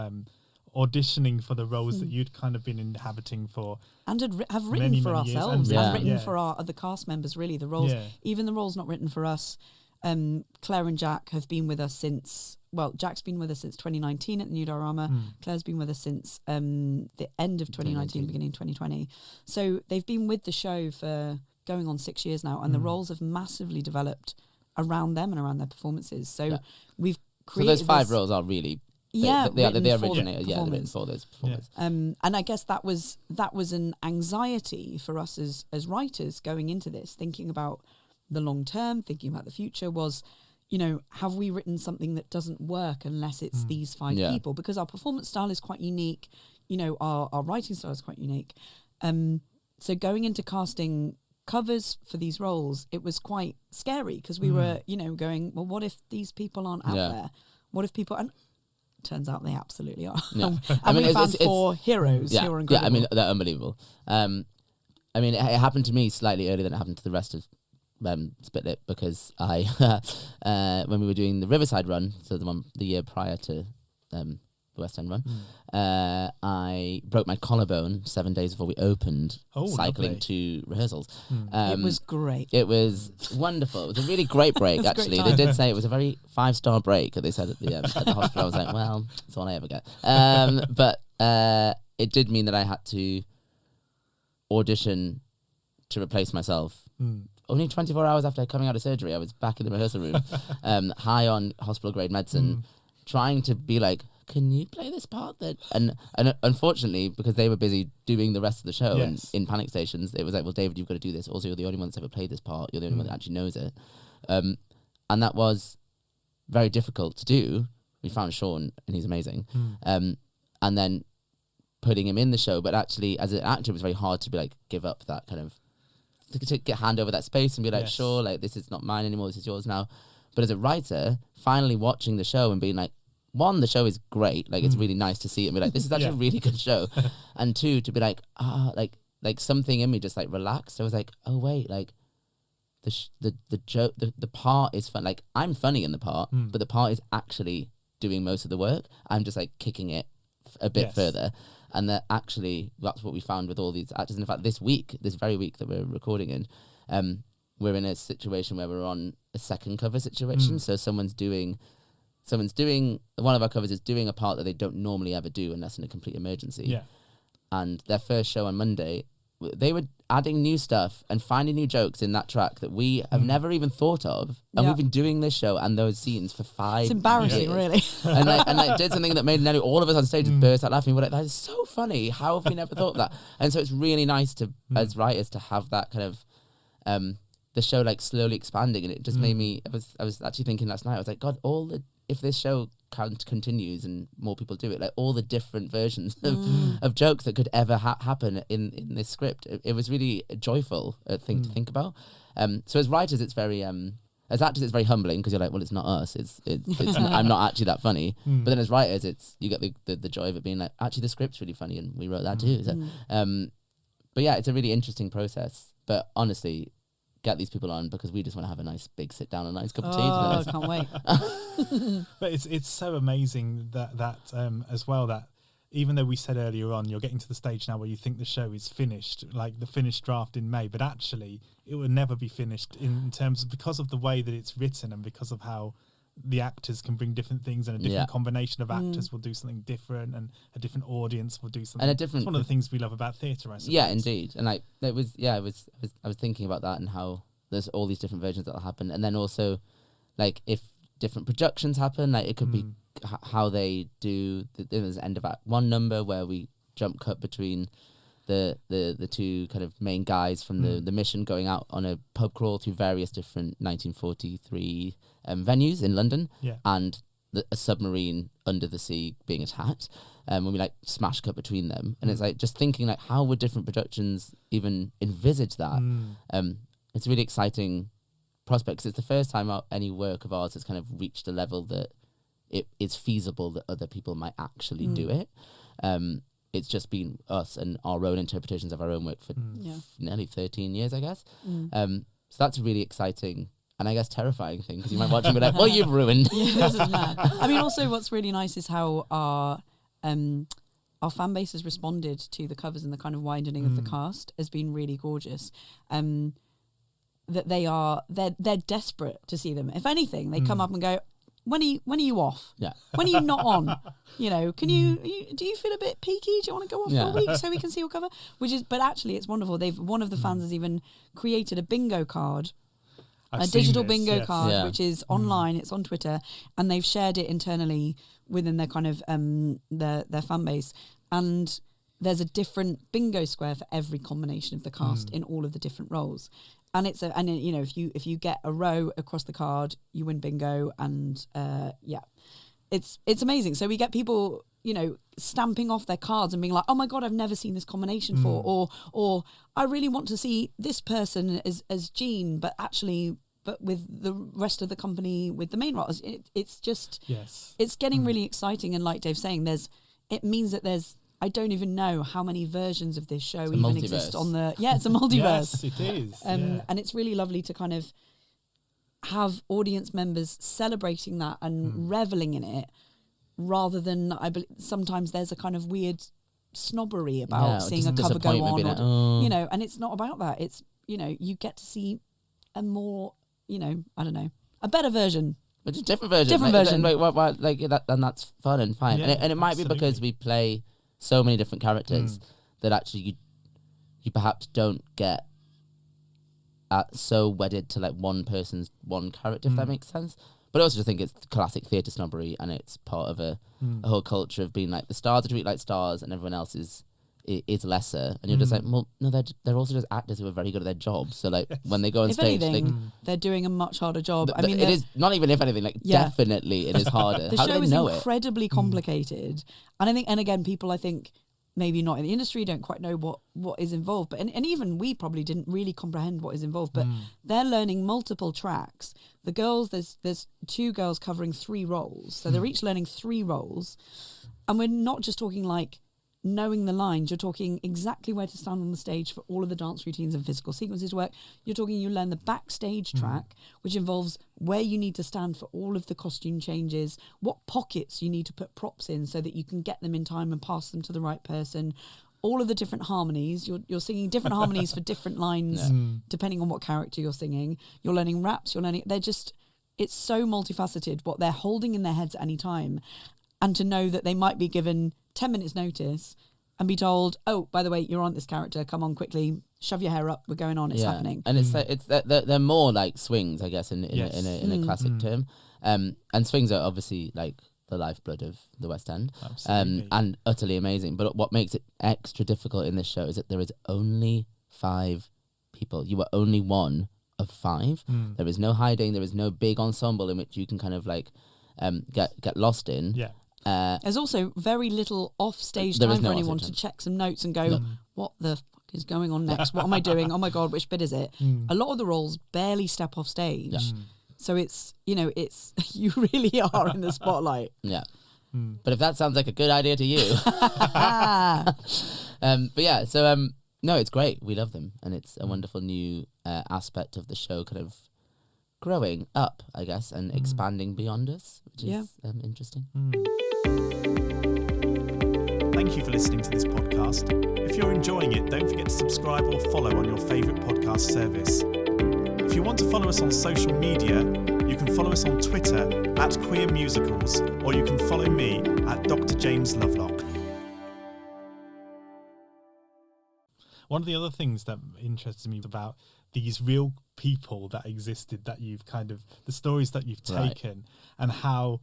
auditioning for the roles that you'd kind of been inhabiting for. And have written many, for many ourselves, years. and written for our other cast members, really, the roles, even the roles not written for us. Claire and Jack have been with us since, Jack's been with us since 2019 at the New Diorama. Claire's been with us since the end of 2019, beginning of 2020. So they've been with the show for going on 6 years now, and the roles have massively developed around them and around their performances. So we've created. So those 5 roles are really. They originated. Yeah, they're written for those performers. And I guess that was an anxiety for us as writers going into this, thinking about the long term, thinking about the future, was, have we written something that doesn't work unless it's these 5 people? Because our performance style is quite unique, our writing style is quite unique. So going into casting covers for these roles, it was quite scary, because we were, going, well, what if these people aren't out there? What if people... And turns out they absolutely are. Yeah. And we found 4 heroes who are incredible. Yeah, I mean, they're unbelievable. It happened to me slightly earlier than it happened to the rest of Spitlip, because I, when we were doing the Riverside run, so the year prior to the West End run, I broke my collarbone 7 days before we opened, cycling lovely. to rehearsals. It was great. It was wonderful. It was a really great break, actually. They did say it was a very 5-star break, they said at the hospital. I was like, well, that's all I ever get. But it did mean that I had to audition to replace myself. Only 24 hours after coming out of surgery, I was back in the rehearsal room, high on hospital grade medicine, trying to be like, can you play this part? And unfortunately, because they were busy doing the rest of the show and in panic stations, it was like, well, David, you've got to do this. Also, you're the only one that's ever played this part. You're the only one that actually knows it. And that was very difficult to do. We found Sean, and he's amazing. And then putting him in the show. But actually, as an actor, it was very hard to be like, give up that kind of, to hand over that space and be like, sure, like, this is not mine anymore, this is yours now. But as a writer, finally watching the show and being like, 1, the show is great, like, it's really nice to see it and be like, this is actually a really good show. And 2, to be like, like something in me just like relaxed. I was like, oh wait, like the joke, the part is fun. Like, I'm funny in the part, but the part is actually doing most of the work. I'm just like kicking it a bit further. And that actually, that's what we found with all these actors. And in fact, this very week that we're recording in, we're in a situation where we're on a second cover situation. So someone's doing, one of our covers is doing a part that they don't normally ever do unless in a complete emergency. Yeah. And their first show on Monday, they were adding new stuff and finding new jokes in that track that we have never even thought of. And we've been doing this show and those scenes for 5 years. It's embarrassing, really. and did something that made nearly all of us on stage burst out laughing. We're like, that is so funny. How have we never thought of that? And so it's really nice to, as writers, to have that kind of the show like slowly expanding, and it just made me. I was actually thinking last night. I was like, God, if this show continues and more people do it, like all the different versions of jokes that could ever happen in this script. It was really a joyful thing to think about. So as writers, it's very as actors, it's very humbling because you're like, well, it's not us. It's I'm not actually that funny. But then as writers, you get the joy of it being like, actually, the script's really funny and we wrote that too. So, but yeah, it's a really interesting process. But honestly, get these people on because we just want to have a nice big sit down, a nice cup of tea. Oh, I can't wait. But it's so amazing that as well, that even though we said earlier on, you're getting to the stage now where you think the show is finished, like the finished draft in May, but actually it will never be finished in terms of, because of the way that it's written and because of how the actors can bring different things, and a different combination of actors will do something different, and a different audience will do something. And a different. It's one of the things we love about theatre, I suppose. Yeah, indeed. And like I was thinking about that and how there's all these different versions that'll happen, and then also like if different productions happen, like it could be how they do. There's the end of Act 1 number where we jump cut between the two kind of main guys from the mission going out on a pub crawl through various different 1943 venues in London, and a submarine under the sea being attacked, when we like smash cut between them, and it's like just thinking like how would different productions even envisage that. It's a really exciting prospect because it's the first time any work of ours has kind of reached a level that it is feasible that other people might actually do it. It's just been us and our own interpretations of our own work for nearly 13 years, I guess. So that's a really exciting and I guess terrifying thing because you might watch and be like, well, you've ruined. This is mad. I mean, also what's really nice is how our fan base has responded to the covers, and the kind of widening of the cast has been really gorgeous. That they're desperate to see them. If anything, they come up and go, when are you off? Yeah. When are you not on? You know, do you feel a bit peaky? Do you want to go off for a week so we can see your cover? But actually it's wonderful. One of the fans has even created a bingo card, a digital bingo card, which is online. It's on Twitter, and they've shared it internally within their kind of their fan base. And there's a different bingo square for every combination of the cast in all of the different roles. And you know, if you get a row across the card, you win bingo, and it's amazing. So we get people, you know, stamping off their cards and being like, "Oh my god, I've never seen this combination for," or I really want to see this person as Jean, but with the rest of the company with the main roles. It's just it's getting really exciting, and like Dave's saying, it means that there's. I don't even know how many versions of this show even exist on the... Yeah, it's a multiverse. Yes, it is. And it's really lovely to kind of have audience members celebrating that and reveling in it, rather than, I believe, sometimes there's a kind of weird snobbery about seeing a cover go on. Like, oh. You know, and it's not about that. It's, you know, you get to see a more, you know, I don't know, a better version. But a different version. Different version. And that's fun and fine. Yeah, and it might be because we play so many different characters that actually you perhaps don't get so wedded to like one person's one character, if that makes sense. But I also just think it's classic theatre snobbery, and it's part of a whole culture of being like the stars are treated like stars and everyone else is lesser, and you're just like, well, no, they're also just actors who are very good at their job. So like when they go on If stage, anything, they're doing a much harder job. I mean, it is not even if anything, like definitely it is harder. The How do show they is know incredibly complicated, and I think, and again, people I think maybe not in the industry don't quite know what is involved, but and even we probably didn't really comprehend what is involved. But they're learning multiple tracks. The girls, there's 2 girls covering 3 roles, so they're each learning 3 roles, and we're not just talking like knowing the lines, you're talking exactly where to stand on the stage for all of the dance routines and physical sequences to work. You're talking, you learn the backstage track, which involves where you need to stand for all of the costume changes, what pockets you need to put props in so that you can get them in time and pass them to the right person, all of the different harmonies. You're singing different harmonies for different lines depending on what character you're singing. You're learning raps, it's so multifaceted what they're holding in their heads at any time. And to know that they might be given 10 minutes notice and be told, oh, by the way, you're on this character, come on quickly, shove your hair up, we're going on, it's happening. And it's like, they're more like swings, I guess, in a classic term. And swings are obviously like the lifeblood of the West End. And utterly amazing. But what makes it extra difficult in this show is that there is only 5 people. You are only one of 5. There is no hiding. There is no big ensemble in which you can kind of like get lost in. Yeah. There's also very little off-stage There time is no for anyone off-stage to check some notes and go, what the fuck is going on next? What am I doing? Oh my God, which bit is it? A lot of the roles barely step off stage. So it's, it's you really are in the spotlight. Yeah. But if that sounds like a good idea to you. But yeah, so no, it's great. We love them. And it's a wonderful new aspect of the show kind of growing up, I guess, and expanding beyond us, which is interesting. Thank you for listening to this podcast. If you're enjoying it, don't forget to subscribe or follow on your favourite podcast service. If you want to follow us on social media, you can follow us on Twitter @QueerMusicals, or you can follow me @Dr. James Lovelock. One of the other things that interests me about these real people that existed, that you've kind of, the stories that you've taken, and how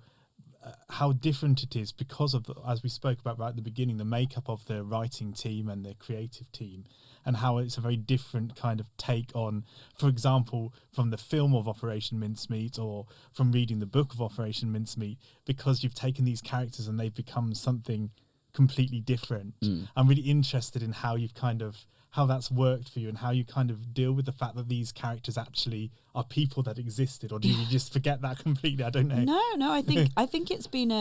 different it is because of, as we spoke about right at the beginning, the makeup of the writing team and the creative team, and how it's a very different kind of take on, for example, from the film of Operation Mincemeat or from reading the book of Operation Mincemeat, because you've taken these characters and they've become something completely different. I'm really interested in how you've kind of, how that's worked for you and how you kind of deal with the fact that these characters actually are people that existed, or do you just forget that completely? I don't know. No, I think it's been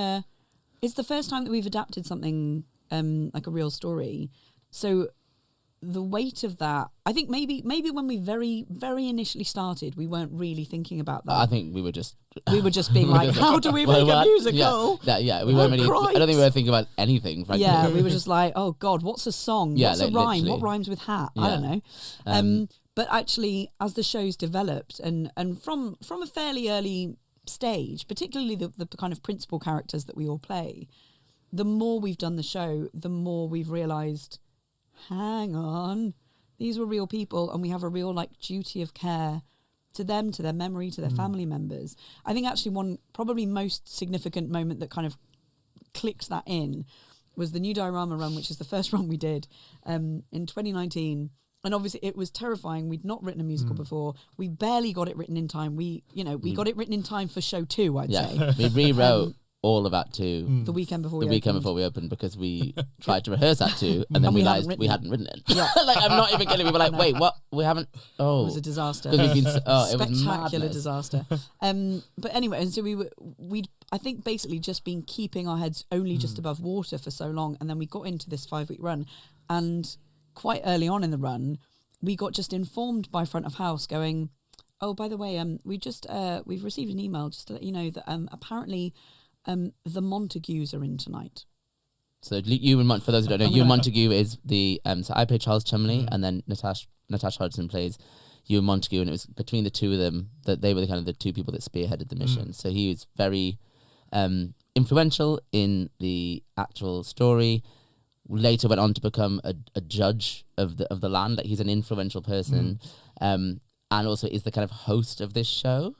it's the first time that we've adapted something like a real story. So the weight of that, I think maybe when we very, very initially started, we weren't really thinking about that. I think we were just being like, how do we make a musical? We weren't really, I don't think we were thinking about anything, frankly. Yeah, we were just like, oh God, what's a song? What's a rhyme? Literally. What rhymes with hat? I don't know. But actually, as the show's developed, and from a fairly early stage, particularly the kind of principal characters that we all play, the more we've done the show, the more we've realised, hang on, these were real people, and we have a real like duty of care to them, to their memory, to their family members. I think actually one probably most significant moment that kind of clicked that in was the new diorama run, which is the first run we did in 2019. And obviously it was terrifying. We'd not written a musical before. We barely got it written in time. We got it written in time for show 2, I'd say. We rewrote all of Act 2 the weekend before before we opened, because we tried to rehearse Act 2 and then realised we hadn't written it. Yeah. Like, I'm not even kidding. We were like, wait, what? We haven't. Oh, it was a disaster. We've been, it was spectacular madness. disaster. But anyway, and so we'd I think basically just been keeping our heads only just above water for so long, and then we got into this 5-week run, and quite early on in the run, we got just informed by front of house going, oh, by the way, we've received an email just to let you know that apparently the Montagues are in tonight. So you and for those who don't know, Ewan Montague is the so I play Charles Chumley, and then Natasha Hodgson plays Ewan Montague, and it was between the two of them that they were the kind of the two people that spearheaded the mission. So he was very influential in the actual story. Later went on to become a judge of the land. Like, he's an influential person, and also is the kind of host of this show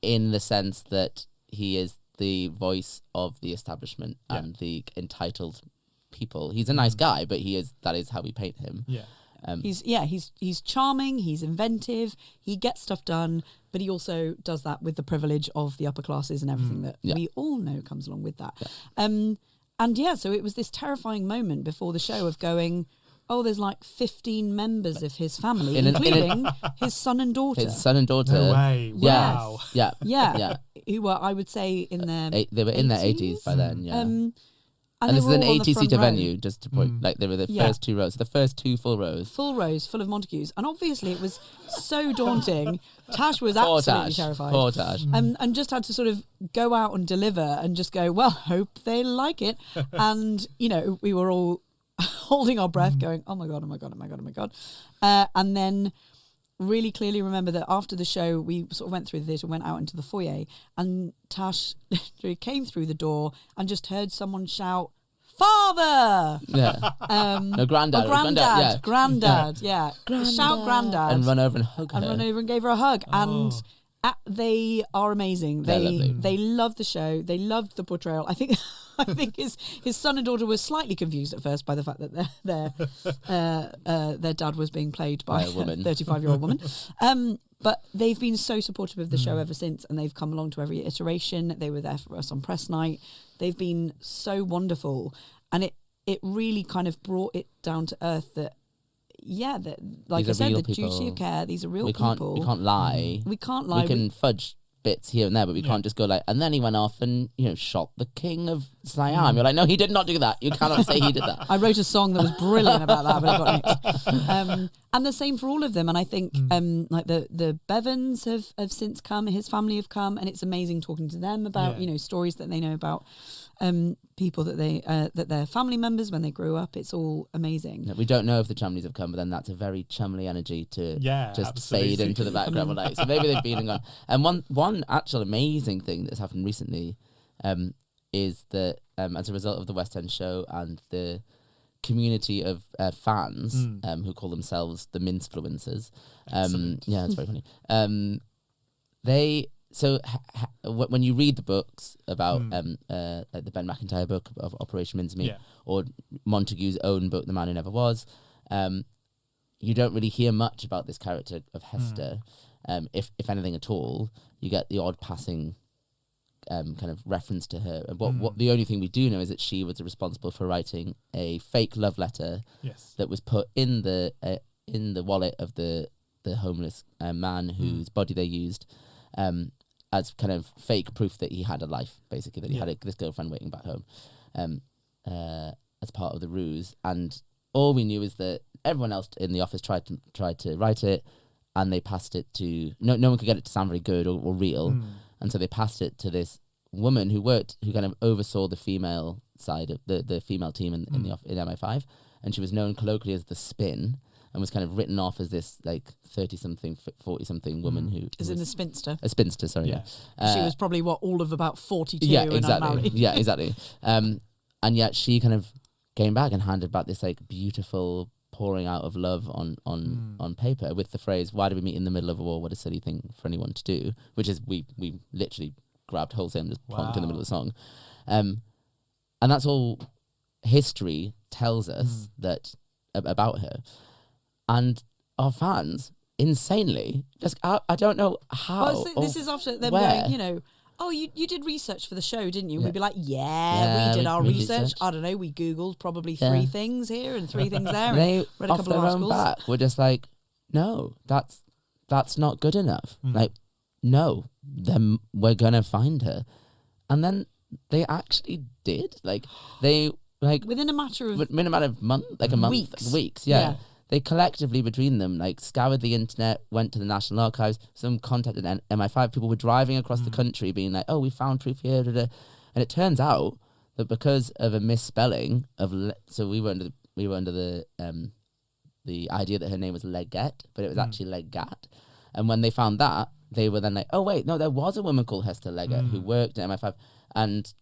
in the sense that he is the voice of the establishment and the entitled people. He's a nice guy, but that is how we paint him. He's charming, he's inventive, he gets stuff done, but he also does that with the privilege of the upper classes and everything that we all know comes along with that. So it was this terrifying moment before the show of going, oh, there's like 15 members of his family, including his son and daughter. No way. Wow. Yeah. Who were, I would say, in their they were in their 80s by then, yeah. And this is an all on the 80-seater front row. venue, just to point, like, they were the first 2 rows, the first 2 full rows. Full rows, full of Montagues. And obviously it was so daunting. Tash was absolutely terrified. Poor Tash. And just had to sort of go out and deliver and just go, well, hope they like it. And, we were all holding our breath going, oh my God, oh my God, oh my God, oh my God. And then really clearly remember that after the show, we sort of went through the theatre, went out into the foyer, and Tash came through the door and just heard someone shout, Father! Yeah. No, Grandad. Grandad. Shout Grandad. And run over and hug her. And run over and gave her a hug. And they are amazing. They loved the show. They loved the portrayal. I think his son and daughter were slightly confused at first by the fact that their dad was being played by a woman, 35-year-old woman. But they've been so supportive of the show ever since, and they've come along to every iteration. They were there for us on press night. They've been so wonderful, and it really kind of brought it down to earth that, that, like I said, the duty of care. These are real people. We can't lie. We can't lie. We can fudge bits here and there, but we can't just go like, and then he went off and, shot the king of Siam. You're like, no, he did not do that. You cannot say he did that. I wrote a song that was brilliant about that, but it got nixed. And the same for all of them. And I think like the Bevans have since come, his family have come, and it's amazing talking to them about, stories that they know about people that that they're family members when they grew up. It's all amazing. Yeah, we don't know if the Chumleys have come, but then that's a very Chumley energy to just fade into the background. Like, so maybe they've been and gone. And one actual amazing thing that's happened recently is that as a result of the West End show and the community of fans who call themselves the Mincefluencers. Yeah, it's very funny. When you read the books about like the Ben McIntyre book of Operation Mincemeat or Montague's own book, The Man Who Never Was, you don't really hear much about this character of Hester. If anything at all, you get the odd passing kind of reference to her. What the only thing we do know is that she was responsible for writing a fake love letter that was put in the wallet of the homeless man whose body they used. As kind of fake proof that he had a life, basically, that he had this girlfriend waiting back home as part of the ruse. And all we knew is that everyone else in the office tried to write it, and they passed it to... No one could get it to sound very good or real. And so they passed it to this woman who kind of oversaw the female side of the female team in MI5. And she was known colloquially as the Spin, and was kind of written off as this like 30-something, 40-something woman who is in the spinster. A spinster, sorry. Yeah. She was probably all of about 42. Yeah, and exactly. unmarried. Yeah, exactly. And yet she kind of came back and handed back this like beautiful pouring out of love on paper with the phrase, "Why do we meet in the middle of a war? What a silly thing for anyone to do." Which is we literally grabbed wholesale and just plonked in the middle of the song. And that's all history tells us that about her. And our fans, insanely, just I don't know how. Well, this is after them going, oh, you did research for the show, didn't you? We'd be like, we did our research. I don't know, we Googled probably 3 things here and 3 things there. They, and read a couple of articles. Back, we're just like, no, that's not good enough. Like, no, then we're gonna find her. And then they actually did. Like, within a matter of month, like a month, weeks, yeah. They collectively, between them, like scoured the internet, went to the National Archives, some contacted MI5. People were driving across the country being like, oh, we found proof here. And it turns out that because of a misspelling of... so we were under the idea that her name was Leggett, but it was actually Legat. And when they found that, they were then like, oh, wait, no, there was a woman called Hester Leggett who worked at MI5. And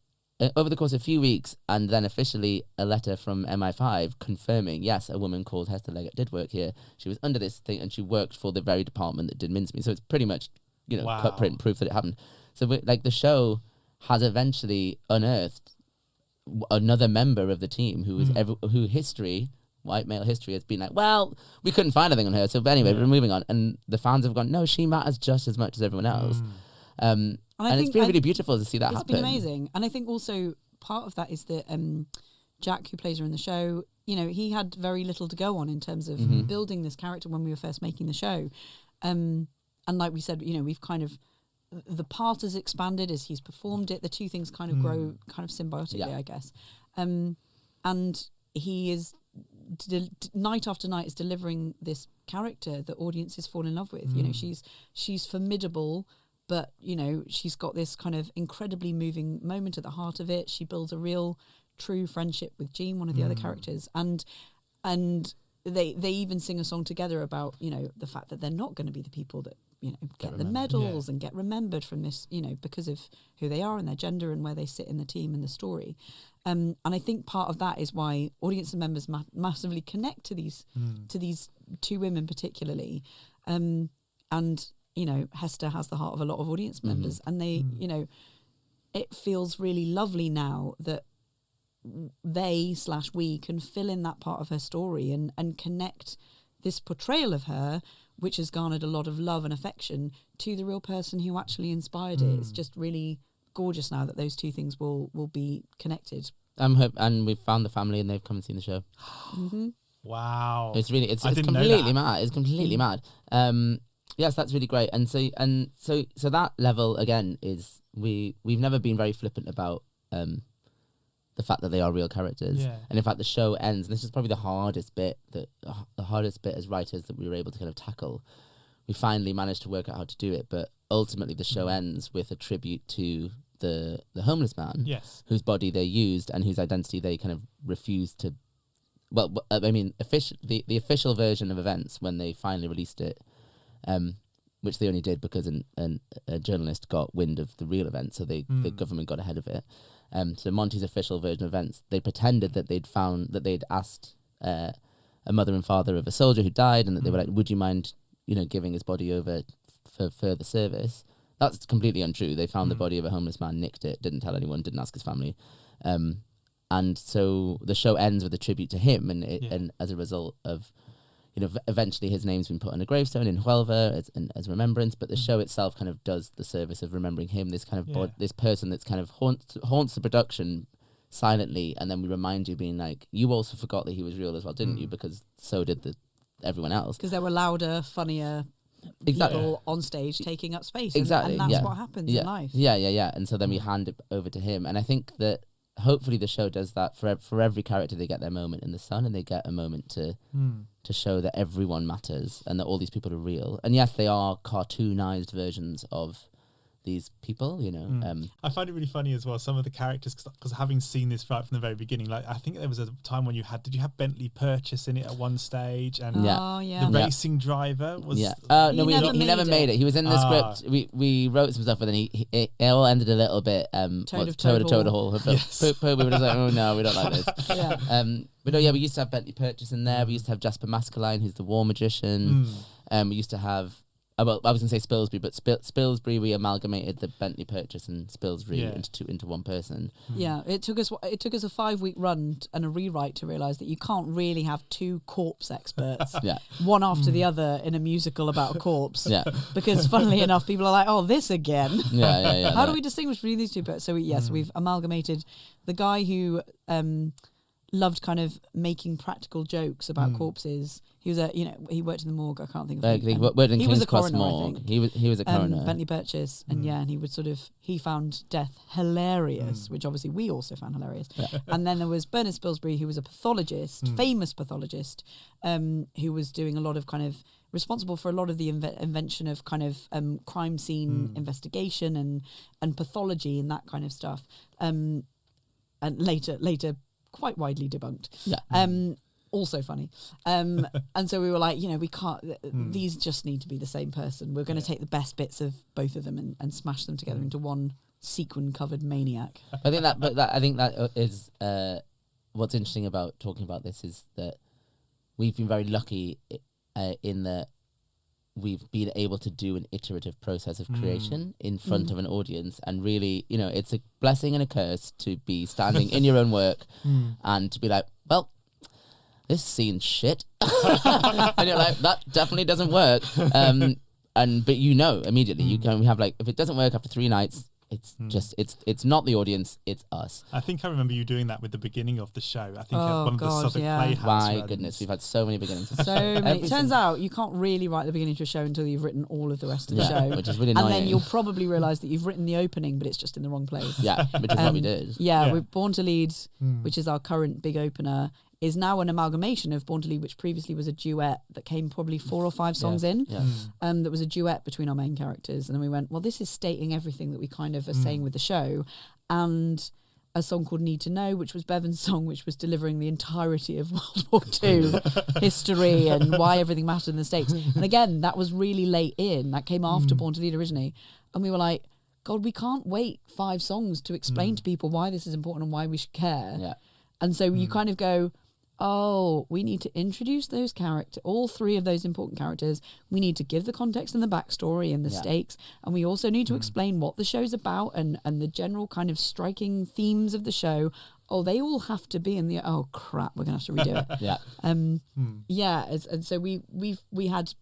over the course of a few weeks, and then officially a letter from MI5 confirming, yes, a woman called Hester Leggett did work here. She was under this thing, and she worked for the very department that did Mincemeat. So it's pretty much, cut print proof that it happened. So the show has eventually unearthed another member of the team who was who history, white male history, has been like, well, we couldn't find anything on her. So anyway, we're moving on, and the fans have gone, no, she matters just as much as everyone else. And it's been really beautiful to see that happen. It's been amazing. And I think also part of that is that Jack, who plays her in the show, he had very little to go on in terms of building this character when we were first making the show. And like we said, we've kind of... the part has expanded as he's performed it. The two things kind of grow kind of symbiotically, I guess. And he is... night after night is delivering this character that audiences fall in love with. She's formidable, but she's got this kind of incredibly moving moment at the heart of it. She builds a real true friendship with Jean, one of the other characters, and they even sing a song together about the fact that they're not going to be the people that get the medals and get remembered from this because of who they are and their gender and where they sit in the team and the story. And I think part of that is why audience and members massively connect to these 2 women particularly. And Hester has the heart of a lot of audience members, and they, it feels really lovely now that we can fill in that part of her story and connect this portrayal of her which has garnered a lot of love and affection, to the real person who actually inspired it. It's just really gorgeous now that those two things will be connected. And we've found the family and they've come and seen the show. Wow. It's really, it's didn't know completely that. mad. It's completely mad. Yes, that's really great. And so that level again is we've never been very flippant about the fact that they are real characters. Yeah. And in fact, the show ends, and this is probably the hardest bit as writers that we were able to kind of tackle. We finally managed to work out how to do it, but ultimately the show ends with a tribute to the homeless man, Yes. whose body they used and whose identity they kind of refused to. Well, I mean, the official version of events when they finally released it, which they only did because a journalist got wind of the real event, so the government got ahead of it. So Monty's official version of events, they pretended that they'd asked a mother and father of a soldier who died, and that they were like, "Would you mind, giving his body over for further service?" That's completely untrue. They found the body of a homeless man, nicked it, didn't tell anyone, didn't ask his family. And so the show ends with a tribute to him, and as a result of, eventually his name's been put on a gravestone in Huelva as remembrance. But the show itself kind of does the service of remembering him. This kind of this person that's kind of haunts the production silently, and then we remind you, being like, you also forgot that he was real as well, didn't you? Because so did everyone else. Because there were louder, funnier people on stage taking up space. Exactly, and that's what happens in life. Yeah. And so then we hand it over to him, and I think that hopefully the show does that for every character. They get their moment in the sun, and they get a moment to show that everyone matters and that all these people are real. And yes, they are cartoonized versions of these people, I find it really funny as well, some of the characters, because having seen this right from the very beginning, like I think there was a time when did you have Bentley Purchase in it at one stage, and the racing driver was he never made it. He was in the script. We wrote some stuff, but then it all ended a little bit Toad Hall. We were just like, oh no, we don't like this. But we used to have Bentley Purchase in there. We used to have Jasper Mascaline, who's the war magician. We used to have I was going to say Spilsbury, but Spilsbury, we amalgamated the Bentley Purchase and Spilsbury into one person. Yeah, it took us a 5-week run and a rewrite to realise that you can't really have two corpse experts, one after the other, in a musical about a corpse. Because funnily enough, people are like, "Oh, this again." How do we distinguish between these two? So we've amalgamated the guy who loved kind of making practical jokes about corpses. He was he worked in the morgue. I can't think of he worked in King's Cross Morgue. He was a coroner. Bentley Purchase, and and he would he found death hilarious, which obviously we also found hilarious. And then there was Bernard Spilsbury, who was a pathologist, famous pathologist, who was doing a lot of kind of responsible for a lot of the invention of kind of crime scene investigation and pathology and that kind of stuff. And later quite widely debunked. Also funny. And so we were like, we can't, these just need to be the same person. We're going to take the best bits of both of them and smash them together into one sequin covered maniac. I think that is what's interesting about talking about this, is that we've been very lucky in that we've been able to do an iterative process of creation in front of an audience, and really, it's a blessing and a curse to be standing in your own work and to be like, well, this scene's shit. And you're like, that definitely doesn't work. But immediately, we have like, if it doesn't work after 3 nights, it's just, it's not the audience, it's us. I think I remember you doing that with the beginning of the show. I think at one of the Southwark Playhouse My runs. goodness, we've had so many beginnings. It turns out you can't really write the beginning to a show until you've written all of the rest of the show. Which is really annoying. And then you'll probably realise that you've written the opening, but it's just in the wrong place. Yeah, which is what we did. With Born to Lead, which is our current big opener, is now an amalgamation of Born to Lead, which previously was a duet that came probably 4 or 5 songs in. That was a duet between our main characters. And then we went, well, this is stating everything that we kind of are saying with the show. And a song called Need to Know, which was Bevan's song, which was delivering the entirety of World War II history and why everything mattered in the States. And again, that was really late in. That came after Born to Lead originally. And we were like, God, we can't wait 5 songs to explain to people why this is important and why we should care. And so you kind of go, oh, we need to introduce those characters, all 3 of those important characters. We need to give the context and the backstory and the stakes. And we also need to explain what the show's about and the general kind of striking themes of the show. Oh, they all have to be in the... Oh, crap, we're going to have to redo it. And so we had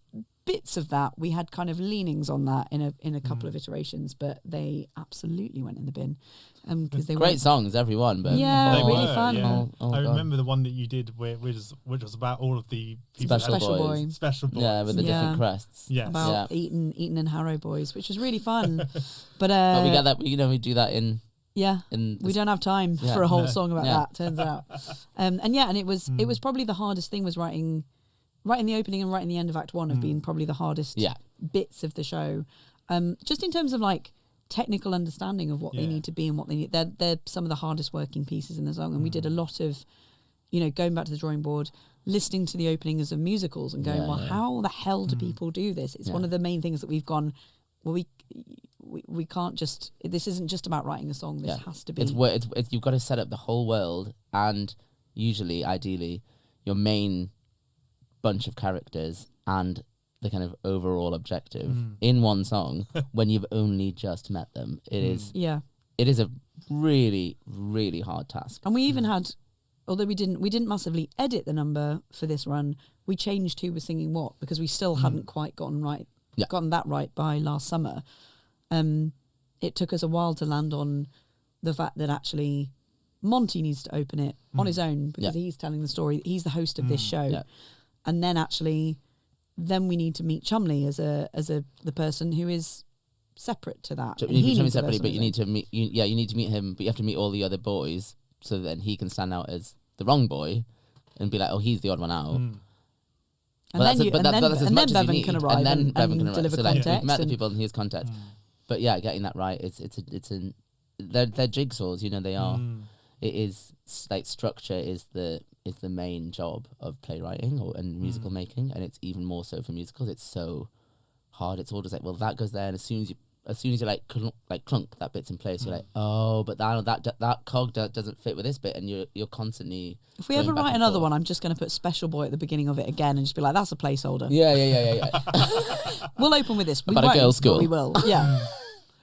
bits of that. We had kind of leanings on that in a couple of iterations, but they absolutely went in the bin because they Great songs, everyone, but Yeah, They really were, fun. yeah. Oh, I God. remember the one that you did which was about all of the people Special Boys. Special Boys. Yeah, with the different Yeah. crests. Yes. about Eton and Harrow Boys, which was really fun. But But we get that, we do that in we don't have time Yeah. for a whole No. song about Yeah. that. Turns out, and it was probably the hardest thing was writing the opening and writing the end of Act 1 have been probably the hardest bits of the show. Just in terms of like technical understanding of what they need to be and what they need. They're some of the hardest working pieces in the song, and we did a lot of, going back to the drawing board, listening to the opening as a musicals and going, how the hell do people do this? It's one of the main things that we've gone, well, we can't just, this isn't just about writing a song, this has to be. It's you've got to set up the whole world, and usually, ideally, your main bunch of characters and the kind of overall objective in one song when you've only just met them. It is a really, really hard task. And we even had, although we didn't massively edit the number for this run, we changed who was singing what because we still hadn't quite gotten that right by last summer. It took us a while to land on the fact that actually Monty needs to open it on his own because he's telling the story. He's the host of this show. And then then we need to meet Chumley as the person who is separate to that. So you need to meet separately, but you need to meet you need to meet him, but you have to meet all the other boys so then he can stand out as the wrong boy and be like, oh, he's the odd one out. And then Bevan can arrive and deliver context. We've met the people and here's context. But yeah, getting that right, they're jigsaws, they are. It is like structure is the main job of playwriting and musical making, and it's even more so for musicals. It's so hard. It's all just like, well, that goes there, and as soon as you like clunk, that bit's in place. You're like, oh, but that cog doesn't fit with this bit, and you're constantly. If we ever write another one, I'm just going to put Special Boy at the beginning of it again, and just be like, that's a placeholder. Yeah. We'll open with this. About a girls' school. We will. Yeah.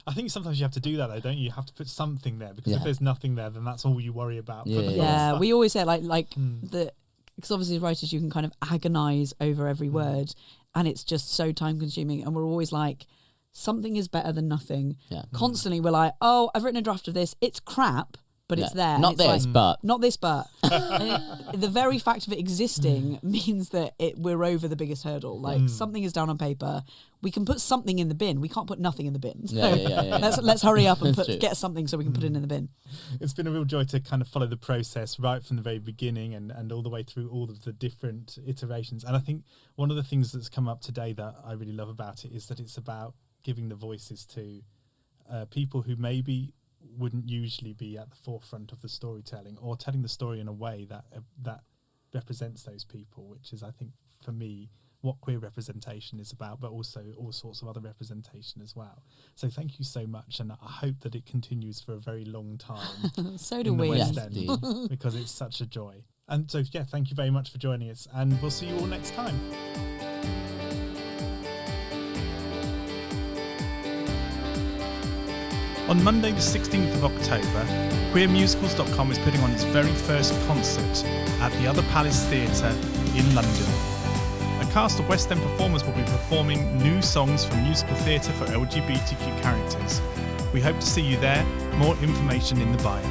I think sometimes you have to do that though, don't you? You have to put something there because if there's nothing there, then that's all you worry about. Yeah. We always say because obviously as writers you can kind of agonize over every word, and it's just so time consuming, and we're always like, something is better than nothing. Yeah. Constantly we're like, oh, I've written a draft of this. It's crap, but it's there. Not this, but. And the very fact of it existing means that we're over the biggest hurdle. Like something is down on paper. We can put something in the bin. We can't put nothing in the bin. So let's hurry up and get something so we can put it in the bin. It's been a real joy to kind of follow the process right from the very beginning and all the way through all of the different iterations. And I think one of the things that's come up today that I really love about it is that it's about giving the voices to people who maybe wouldn't usually be at the forefront of the storytelling or telling the story in a way that represents those people, which is, I think, for me, what queer representation is about, but also all sorts of other representation as well. So thank you so much, and I hope that it continues for a very long time. So do we. West End, because it's such a joy. And so, thank you very much for joining us, and we'll see you all next time. On Monday the 16th of October, queermusicals.com is putting on its very first concert at the Other Palace Theatre in London. A cast of West End performers will be performing new songs from musical theatre for LGBTQ characters. We hope to see you there. More information in the bio.